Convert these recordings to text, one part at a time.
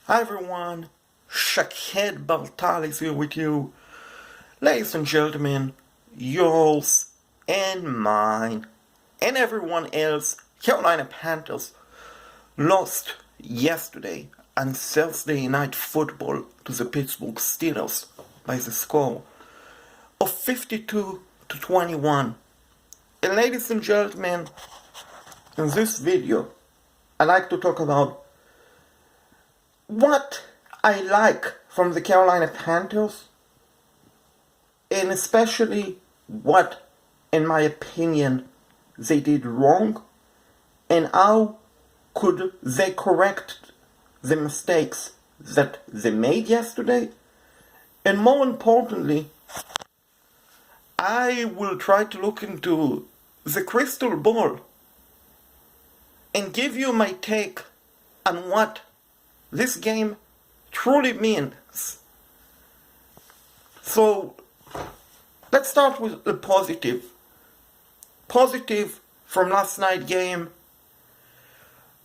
Hi everyone, Shaked Baltal is here with you. Ladies and gentlemen, yours and mine and everyone else, Carolina Panthers lost yesterday on Thursday Night Football to the Pittsburgh Steelers by the score of 52-21. And ladies and gentlemen, in this video, I like to talk about what I like from the Carolina Panthers, and especially what, in my opinion, they did wrong, and how could they correct the mistakes that they made yesterday. And more importantly, I will try to look into the crystal ball and give you my take on what this game truly means. So let's start with the positive. Positive from last night's game.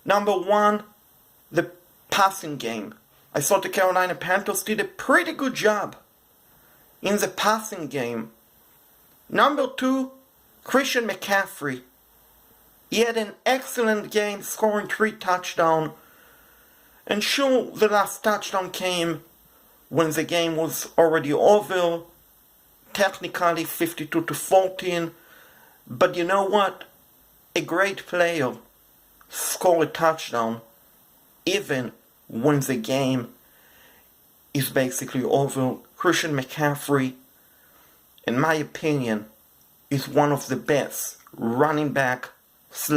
Number one, the passing game. I thought the Carolina Panthers did a pretty good job in the passing game. Number two, Christian McCaffrey. He had an excellent game, scoring 3 touchdowns. And sure, the last touchdown came when the game was already over, technically 52-14. But you know what? A great player scored a touchdown even when the game is basically over. Christian McCaffrey, in my opinion, is one of the best running back /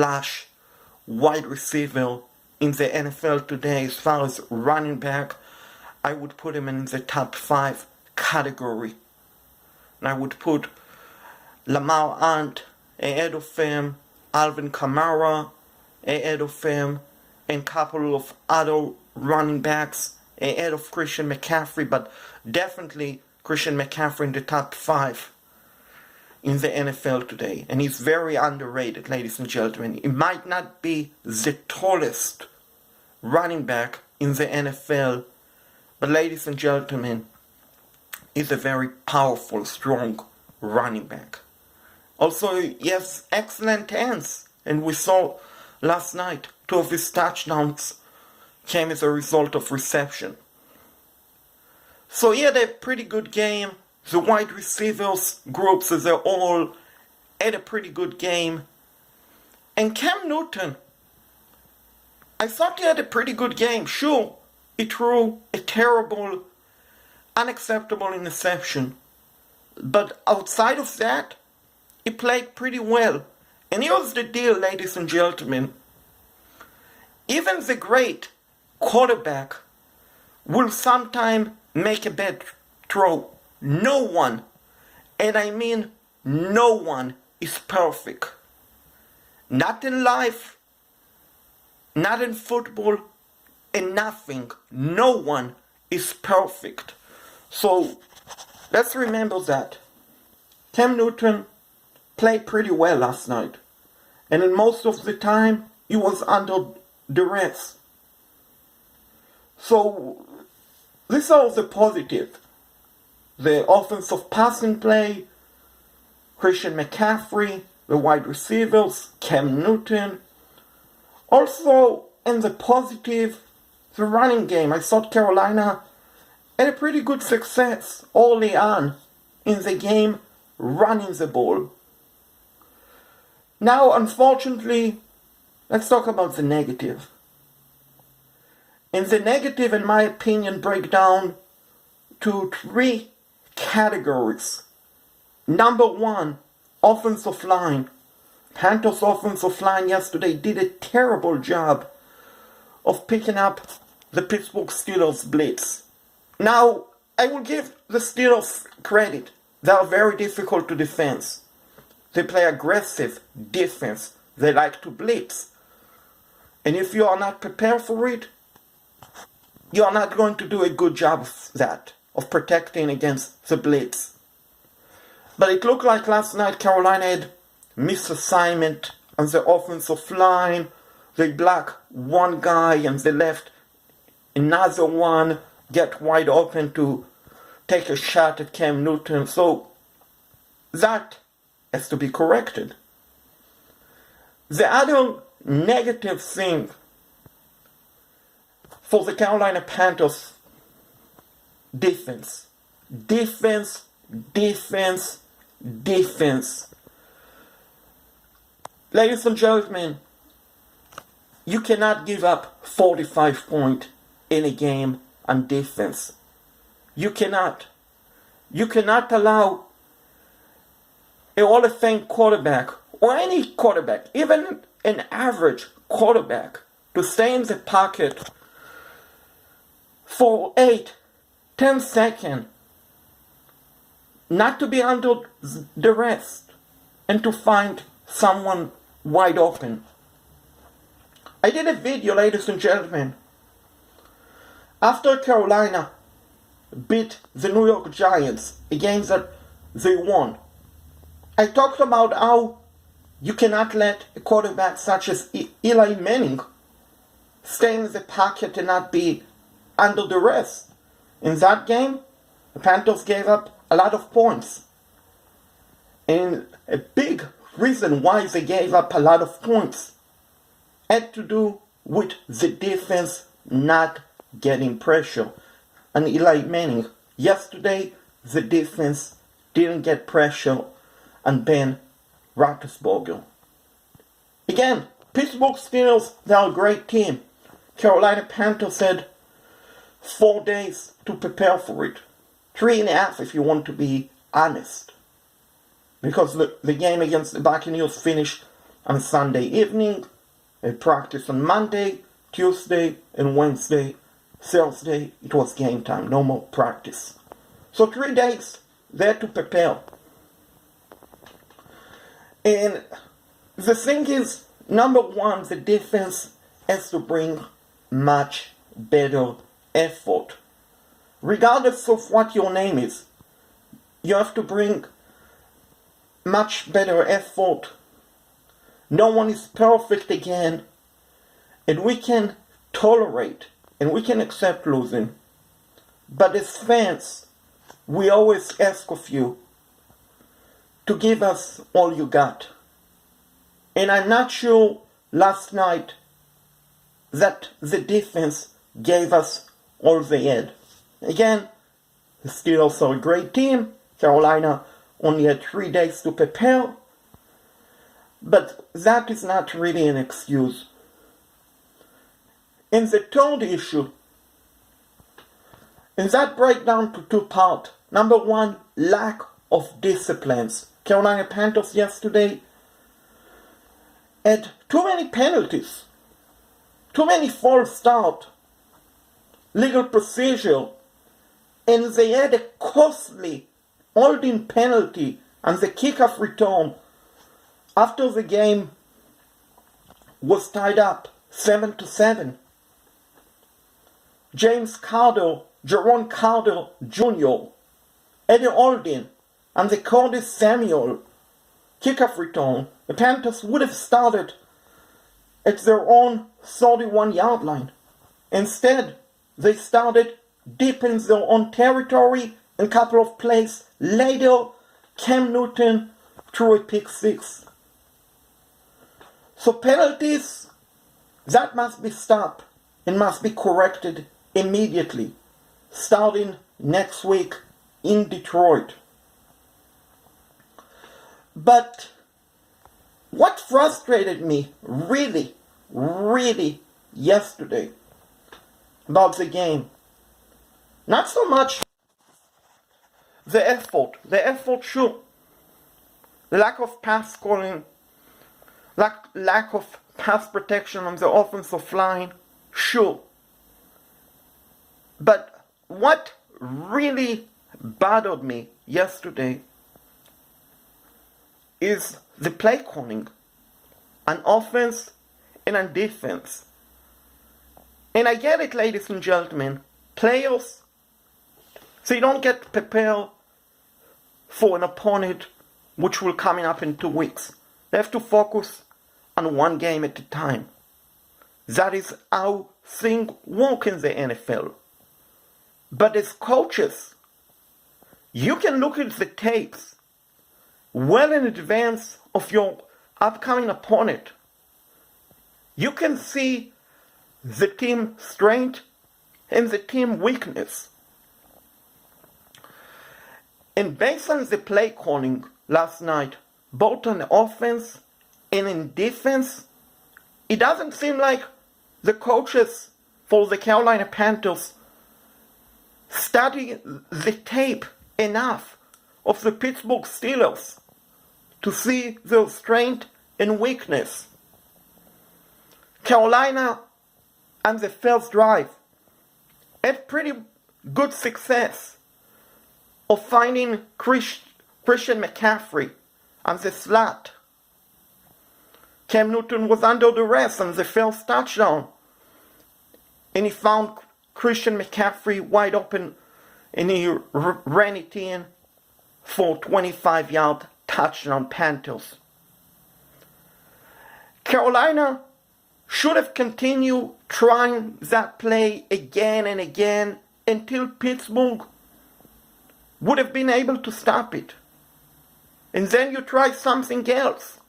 wide receiver in the NFL today. As far as running back, I would put him in the top 5 category. And I would put Lamar Hunt ahead of him, Alvin Kamara ahead of him, and a couple of other running backs ahead of Christian McCaffrey, but definitely Christian McCaffrey in the top 5 in the NFL today. And he's very underrated, ladies and gentlemen. He might not be the tallest running back in the NFL, but ladies and gentlemen, he's a very powerful, strong running back. Also, he has excellent hands, and we saw last night 2 of his touchdowns came as a result of reception. So he had a pretty good game. The wide receivers groups as a whole had a pretty good game. And Cam Newton, I thought he had a pretty good game. Sure, he threw a terrible, unacceptable interception. But outside of that, he played pretty well. And here's the deal, ladies and gentlemen. Even the great quarterback will sometime make a bad throw. No one, and I mean no one, is perfect. Not in life, not in football, and nothing. No one is perfect. So let's remember that. Cam Newton played pretty well last night. And in most of the time, he was under duress. So these are the positive. The offensive passing play, Christian McCaffrey, the wide receivers, Cam Newton. Also, in the positive, the running game. I thought Carolina had a pretty good success early on in the game running the ball. Now, unfortunately, let's talk about the negative. And the negative, in my opinion, break down to 3 categories. Number one, offensive line. Panthers' offensive line yesterday did a terrible job of picking up the Pittsburgh Steelers blitz. Now, I will give the Steelers credit. They are very difficult to defend. They play aggressive defense. They like to blitz. And if you are not prepared for it, you are not going to do a good job of that, of protecting against the blitz. But it looked like last night Carolina had misassignment on the offensive line. They blocked one guy and they left another one get wide open to take a shot at Cam Newton. So that has to be corrected. The other negative thing for the Carolina Panthers, defense. Defense. Ladies and gentlemen, you cannot give up 45 points in a game on defense. You cannot. You cannot allow a Hall of Fame quarterback, or any quarterback, even an average quarterback, to stay in the pocket for 8-10 seconds, not to be under the rest, and to find someone wide open. I did a video, ladies and gentlemen, after Carolina beat the New York Giants, a game that they won. I talked about how you cannot let a quarterback such as Eli Manning stay in the pocket and not be under duress. In that game, the Panthers gave up a lot of points. And a big reason why they gave up a lot of points had to do with the defense not getting pressure on Eli Manning. Yesterday, the defense didn't get pressure on Ben Roethlisberger. Again, Pittsburgh Steelers, they're a great team. Carolina Panthers had 4 days to prepare for it. 3.5 if you want to be honest. Because the game against the Buccaneers finished on Sunday evening. They practiced on Monday, Tuesday, and Wednesday. Thursday, it was game time, no more practice. So 3 days there to prepare. And the thing is, number one, the defense has to bring much better effort. Regardless of what your name is, you have to bring much better effort. No one is perfect again, and we can tolerate and we can accept losing. But as fans, we always ask of you to give us all you got. And I'm not sure last night that the defense gave us all they had. Again, the Steelers are a great team. Carolina only had 3 days to prepare. But that is not really an excuse. And the third issue, and that breaks down to 2 parts. Number one, lack of disciplines. Carolina Panthers yesterday had too many penalties, too many false starts, legal procedure, and they had a costly holding penalty on the kickoff return after the game was tied up 7-7. Jerome Carter Jr. had a holding on the Curtis Samuel kickoff return. The Panthers would have started at their own 31-yard line. Instead, they started deep in their own territory, and a couple of plays later, Cam Newton threw a pick six. So penalties, that must be stopped and must be corrected immediately, starting next week in Detroit. But what frustrated me really yesterday about the game, not so much the effort sure, the lack of pass scoring, lack of pass protection on the offensive line, sure. But what really bothered me yesterday is the play calling on offense and on defense. And I get it, ladies and gentlemen, players, so you don't get prepared for an opponent which will come up in 2 weeks. They have to focus on one game at a time. That is how thing work in the NFL. But as coaches, you can look at the tapes well in advance of your upcoming opponent. You can see the team strength and the team weakness. And based on the play calling last night, both on the offense and in defense, it doesn't seem like the coaches for the Carolina Panthers study the tape enough of the Pittsburgh Steelers to see their strength and weakness. Carolina, on the first drive, had pretty good success of finding Christian McCaffrey on the slot. Cam Newton was under duress on the first touchdown, and he found Christian McCaffrey wide open, and he ran it in for a 25-yard touchdown Panthers. Carolina should have continued trying that play again and again until Pittsburgh would have been able to stop it. And then you try something else.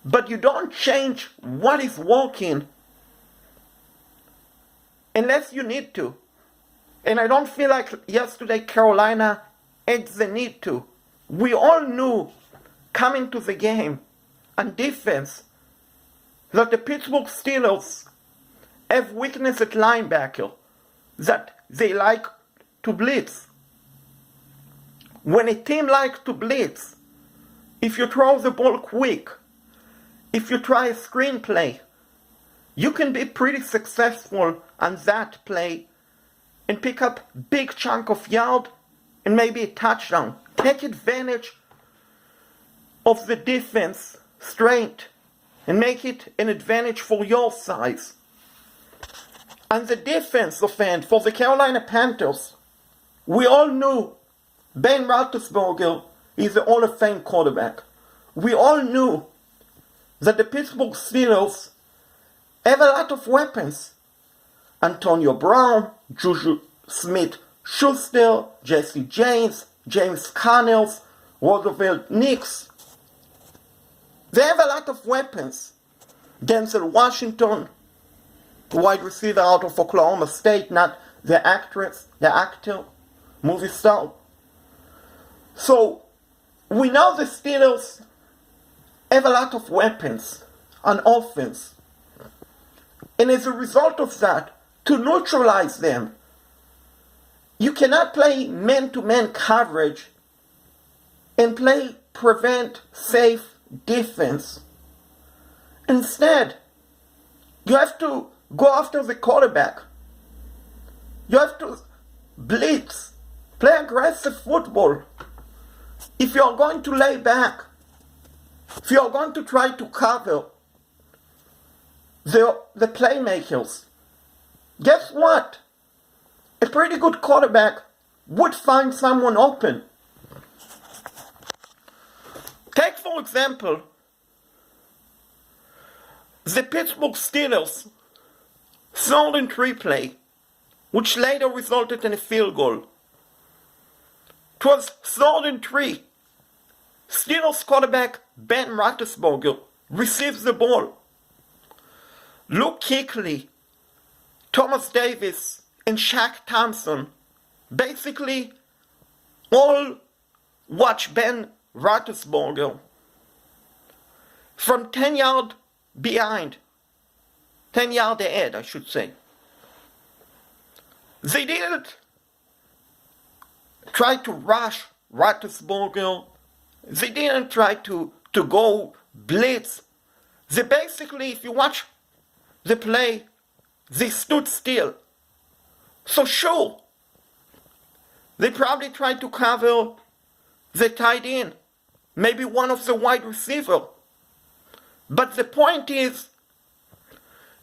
But you don't change what is working unless you need to. And I don't feel like yesterday Carolina had the need to. We all knew coming to the game on defense that the Pittsburgh Steelers have weakness at linebacker, that they like to blitz. When a team likes to blitz, if you throw the ball quick, if you try a screen play, you can be pretty successful on that play and pick up big chunk of yard and maybe a touchdown. Take advantage of the defense strength and make it an advantage for your size. On the defensive end for the Carolina Panthers, we all knew Ben Roethlisberger is a Hall of Fame quarterback. We all knew that the Pittsburgh Steelers have a lot of weapons. Antonio Brown, Juju Smith-Schuster, Jesse James, James Connors, Roosevelt Nix. They have a lot of weapons. Denzel Washington, the wide receiver out of Oklahoma State, not the actor, movie star. So, we know the Steelers have a lot of weapons on offense. And as a result of that, to neutralize them, you cannot play man-to-man coverage and play prevent safe defense. Instead, you have to go after the quarterback. You have to blitz, play aggressive football. If you are going to lay back, if you are going to try to cover the playmakers, guess what? A pretty good quarterback would find someone open. Take, for example, the Pittsburgh Steelers' 3rd-and-3 play, which later resulted in a field goal. It was 3rd-and-3. Steelers quarterback Ben Roethlisberger receives the ball. Luke Kuechly, Thomas Davis, and Shaq Thompson basically all watch Ben Roethlisberger from 10 yards behind, 10 yards ahead, I should say. They didn't try to rush Roethlisberger. They didn't try to go blitz. They basically, if you watch the play, they stood still. So sure, they probably tried to cover the tight end, maybe one of the wide receiver. But the point is,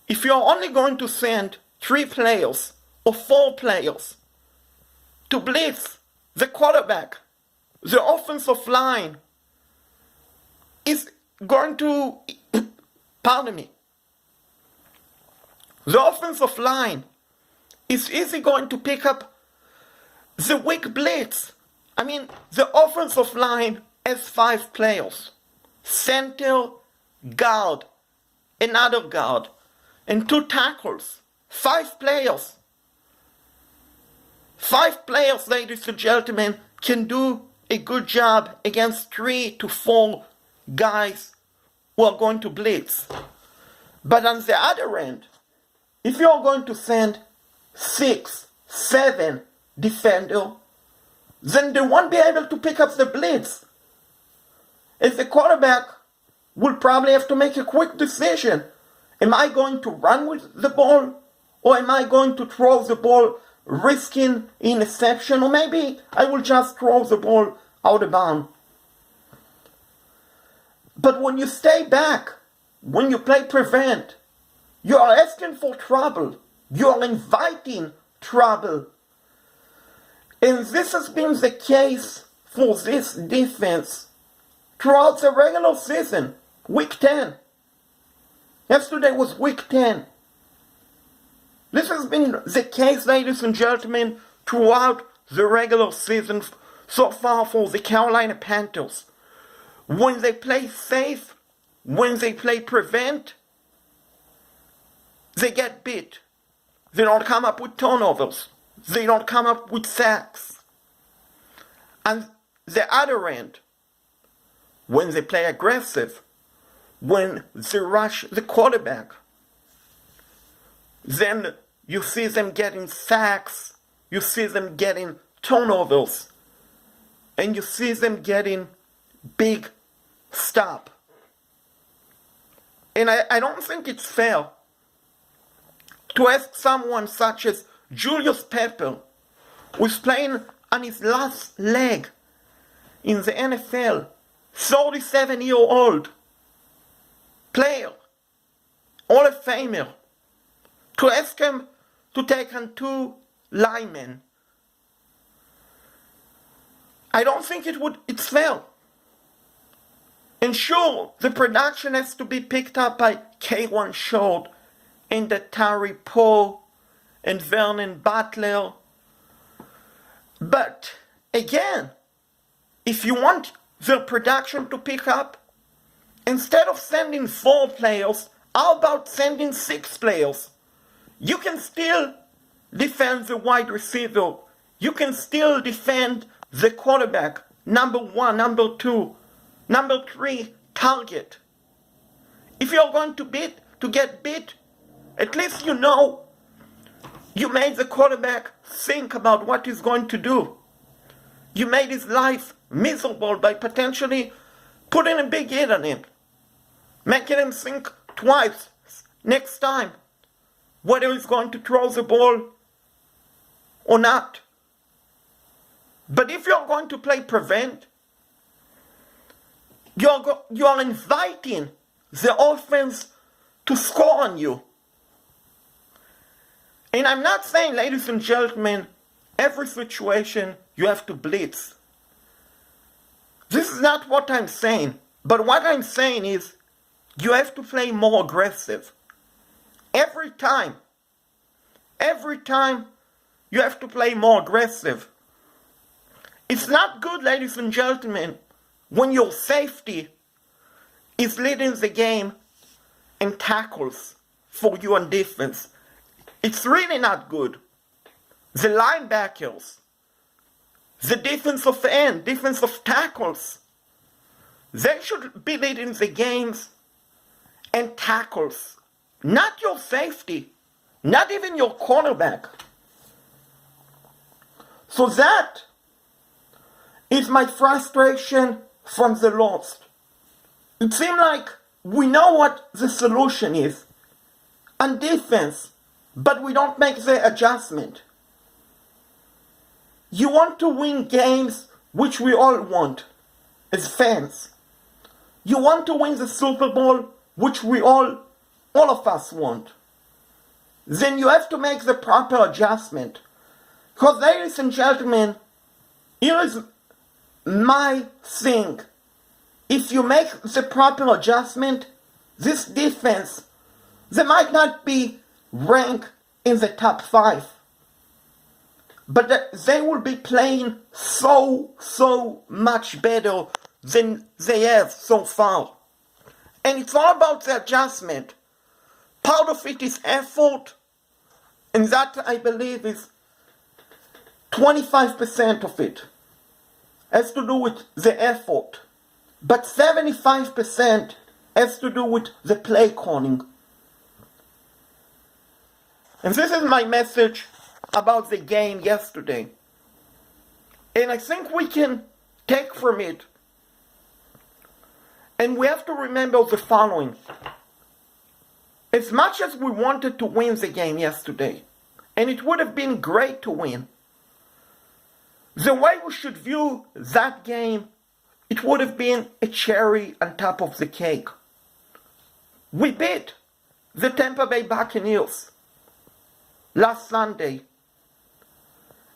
if you're only going to send 3 players or 4 players to blitz the quarterback, the offensive line is going to, The offensive line is easily going to pick up the weak blitz. I mean, the offensive line has 5 players. Center, guard, another guard, and 2 tackles. 5 players. 5 players, ladies and gentlemen, can do a good job against 3 to 4 guys who are going to blitz. But on the other end, if you're going to send 6, 7 defenders, then they won't be able to pick up the blitz. As the quarterback will probably have to make a quick decision. Am I going to run with the ball? Or am I going to throw the ball, risking interception? Or maybe I will just throw the ball out of bounds. But when you stay back, when you play prevent, you are asking for trouble. You are inviting trouble. And this has been the case for this defense throughout the regular season. Week 10. Yesterday was week 10. This has been the case, ladies and gentlemen, throughout the regular season so far for the Carolina Panthers. When they play safe, when they play prevent, they get beat. They don't come up with turnovers. They don't come up with sacks. And the other end, when they play aggressive, when they rush the quarterback, then you see them getting sacks, you see them getting turnovers, and you see them getting big stop. And I don't think it's fair to ask someone such as Julius Pepper, who's playing on his last leg in the NFL, 37-year-old player, Hall of Famer, to ask him to take on 2 linemen. I don't think it's fair. And sure, the production has to be picked up by K1 Short and Atari Poe and Vernon Butler. But again, if you want the production to pick up, instead of sending 4 players, how about sending 6 players? You can still defend the wide receiver. You can still defend the quarterback. Number 1, number 2, number 3, target. If you're going to get beat, at least you know you made the quarterback think about what he's going to do. You made his life miserable by potentially putting a big hit on him, making him think twice next time whether he's going to throw the ball or not. But if you're going to play prevent, you are inviting the offense to score on you. And I'm not saying, ladies and gentlemen, every situation you have to blitz. This is not what I'm saying. But what I'm saying is you have to play more aggressive. Every time you have to play more aggressive. It's not good, ladies and gentlemen, when your safety is leading the game in tackles for you on defense. It's really not good. The linebackers, the defensive end, defensive tackles, they should be leading the games and tackles. Not your safety, not even your cornerback. So that is my frustration from the lost. It seems like we know what the solution is on defense, but we don't make the adjustment. You want to win games, which we all want as fans. You want to win the Super Bowl, which we all of us want. Then you have to make the proper adjustment. Because, ladies and gentlemen, here is my thing. If you make the proper adjustment, this defense, they might not be rank in the top 5. But they will be playing so much better than they have so far. And it's all about the adjustment. Part of it is effort, and that, I believe, is 25% of it. Has to do with the effort. But 75% has to do with the play calling. And this is my message about the game yesterday. And I think we can take from it. And we have to remember the following. As much as we wanted to win the game yesterday, and it would have been great to win, the way we should view that game, it would have been a cherry on top of the cake. We beat the Tampa Bay Buccaneers last Sunday.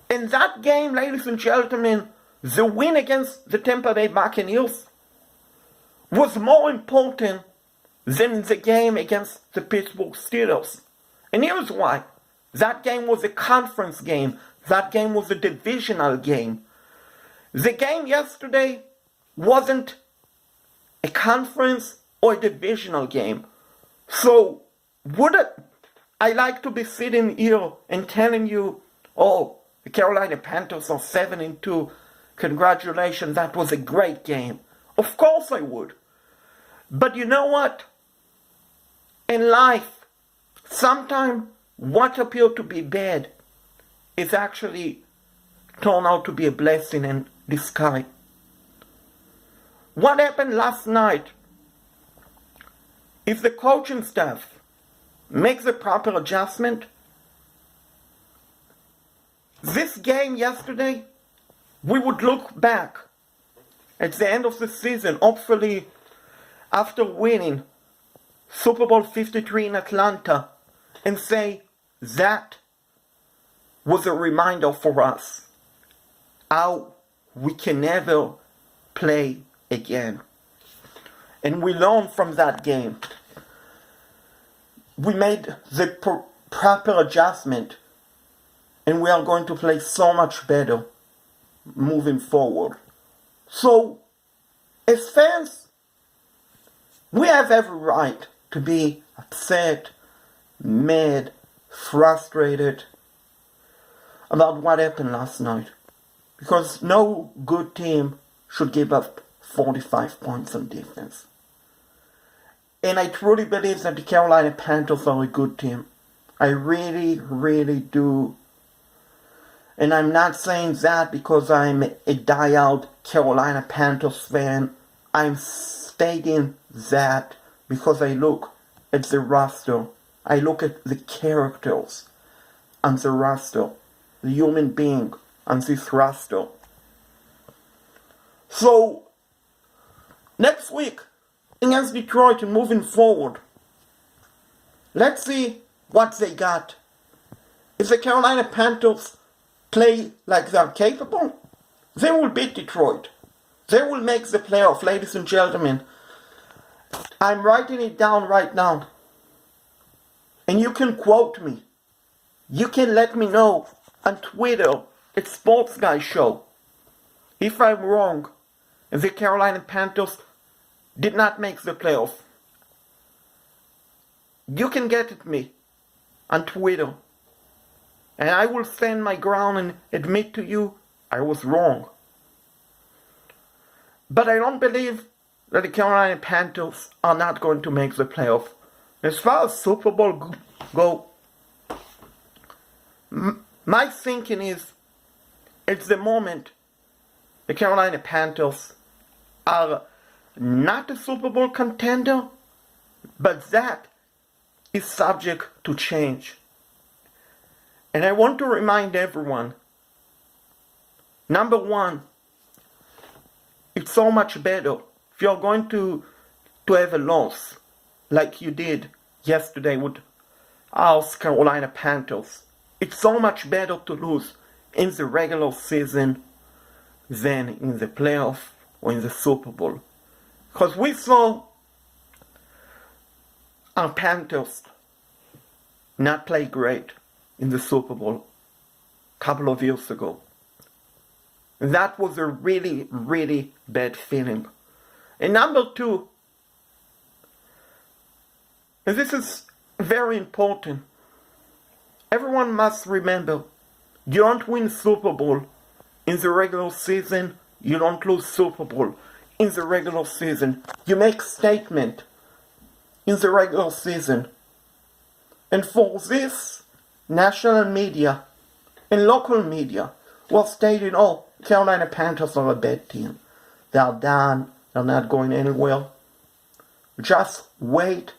In that game, ladies and gentlemen, the win against the Tampa Bay Buccaneers was more important than the game against the Pittsburgh Steelers. And here's why. That game was a conference game. That game was a divisional game. The game yesterday wasn't a conference or a divisional game. So, would I like to be sitting here and telling you, oh, the Carolina Panthers are 7-2. Congratulations, that was a great game. Of course I would. But you know what? In life, sometimes what appears to be bad is actually turned out to be a blessing in disguise. What happened last night? If the coaching staff makes the proper adjustment, this game yesterday, we would look back at the end of the season, hopefully after winning Super Bowl 53 in Atlanta, and say that was a reminder for us how we can never play again. And we learned from that game. We made the proper adjustment, and we are going to play so much better moving forward. So, as fans, we have every right to be upset, mad, frustrated about what happened last night. Because no good team should give up 45 points on defense. And I truly believe that the Carolina Panthers are a good team. I really do. And I'm not saying that because I'm a die-out Carolina Panthers fan. I'm stating that because I look at the roster. I look at the characters on the roster. The human being on this roster. So, next week, against Detroit and moving forward, let's see what they got. If the Carolina Panthers play like they're capable, they will beat Detroit. They will make the playoff, ladies and gentlemen. I'm writing it down right now. And you can quote me. You can let me know on Twitter at Sports Guy Show if I'm wrong and the Carolina Panthers did not make the playoff. You can get at me on Twitter. And I will stand my ground and admit to you I was wrong. But I don't believe that the Carolina Panthers are not going to make the playoff. As far as Super Bowl go, my thinking is, at the moment, the Carolina Panthers are not a Super Bowl contender, but that is subject to change. And I want to remind everyone, number one, it's so much better if you're going to have a loss like you did yesterday with our Carolina Panthers. It's so much better to lose in the regular season than in the playoff or in the Super Bowl. Because we saw our Panthers not play great in the Super Bowl a couple of years ago. That was a really, really bad feeling. And number two, and this is very important, everyone must remember, you don't win Super Bowl in the regular season, you don't lose Super Bowl in the regular season. You make statement in the regular season. And for this, national media and local media was stating, oh, Carolina Panthers are a bad team. They are done. They're not going anywhere. Just wait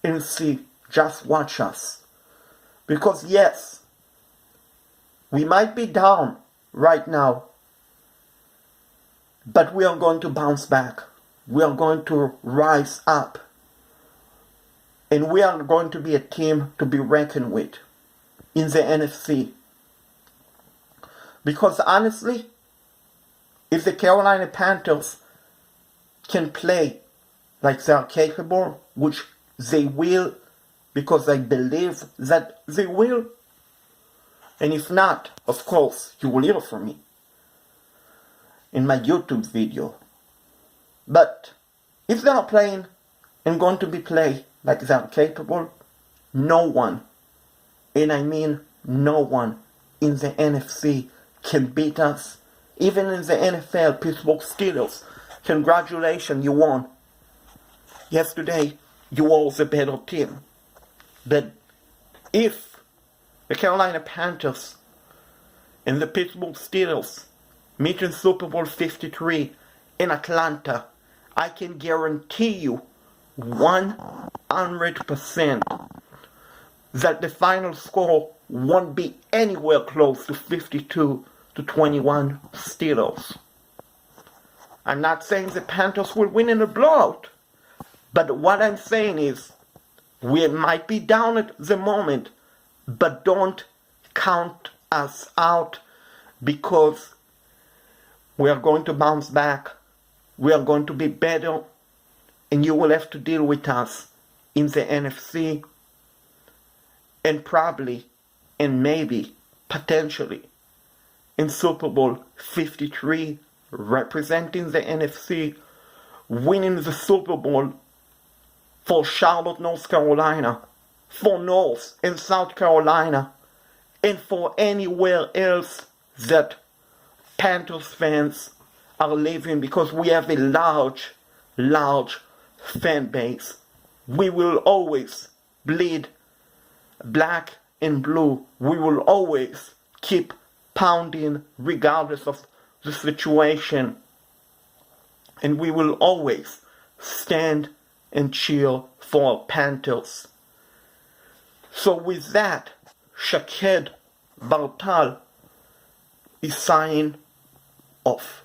and see. Just watch us. Because yes, we might be down right now, but we are going to bounce back. We are going to rise up. And we are going to be a team to be reckoned with in the NFC. Because honestly, if the Carolina Panthers can play like they are capable, which they will, because I believe that they will, and if not, of course, you will hear from me in my YouTube video. But if they are playing and going to be played like they are capable, no one, and I mean no one in the NFC can beat us. Even in the NFL, Pittsburgh Steelers, congratulations, you won. Yesterday, you were the better team. But if the Carolina Panthers and the Pittsburgh Steelers meet in Super Bowl 53 in Atlanta, I can guarantee you 100% that the final score won't be anywhere close to 52-21 Steelers. I'm not saying the Panthers will win in a blowout, but what I'm saying is we might be down at the moment, but don't count us out, because we are going to bounce back. We are going to be better, and you will have to deal with us in the NFC, and probably, and maybe, potentially, in Super Bowl 53, representing the NFC, winning the Super Bowl for Charlotte, North Carolina, for North and South Carolina, and for anywhere else that Panthers fans are living, because we have a large fan base. We will always bleed black and blue. We will always keep pounding regardless of the situation. And we will always stand and cheer for our Panthers. So with that, Shaked Bartal is signing off.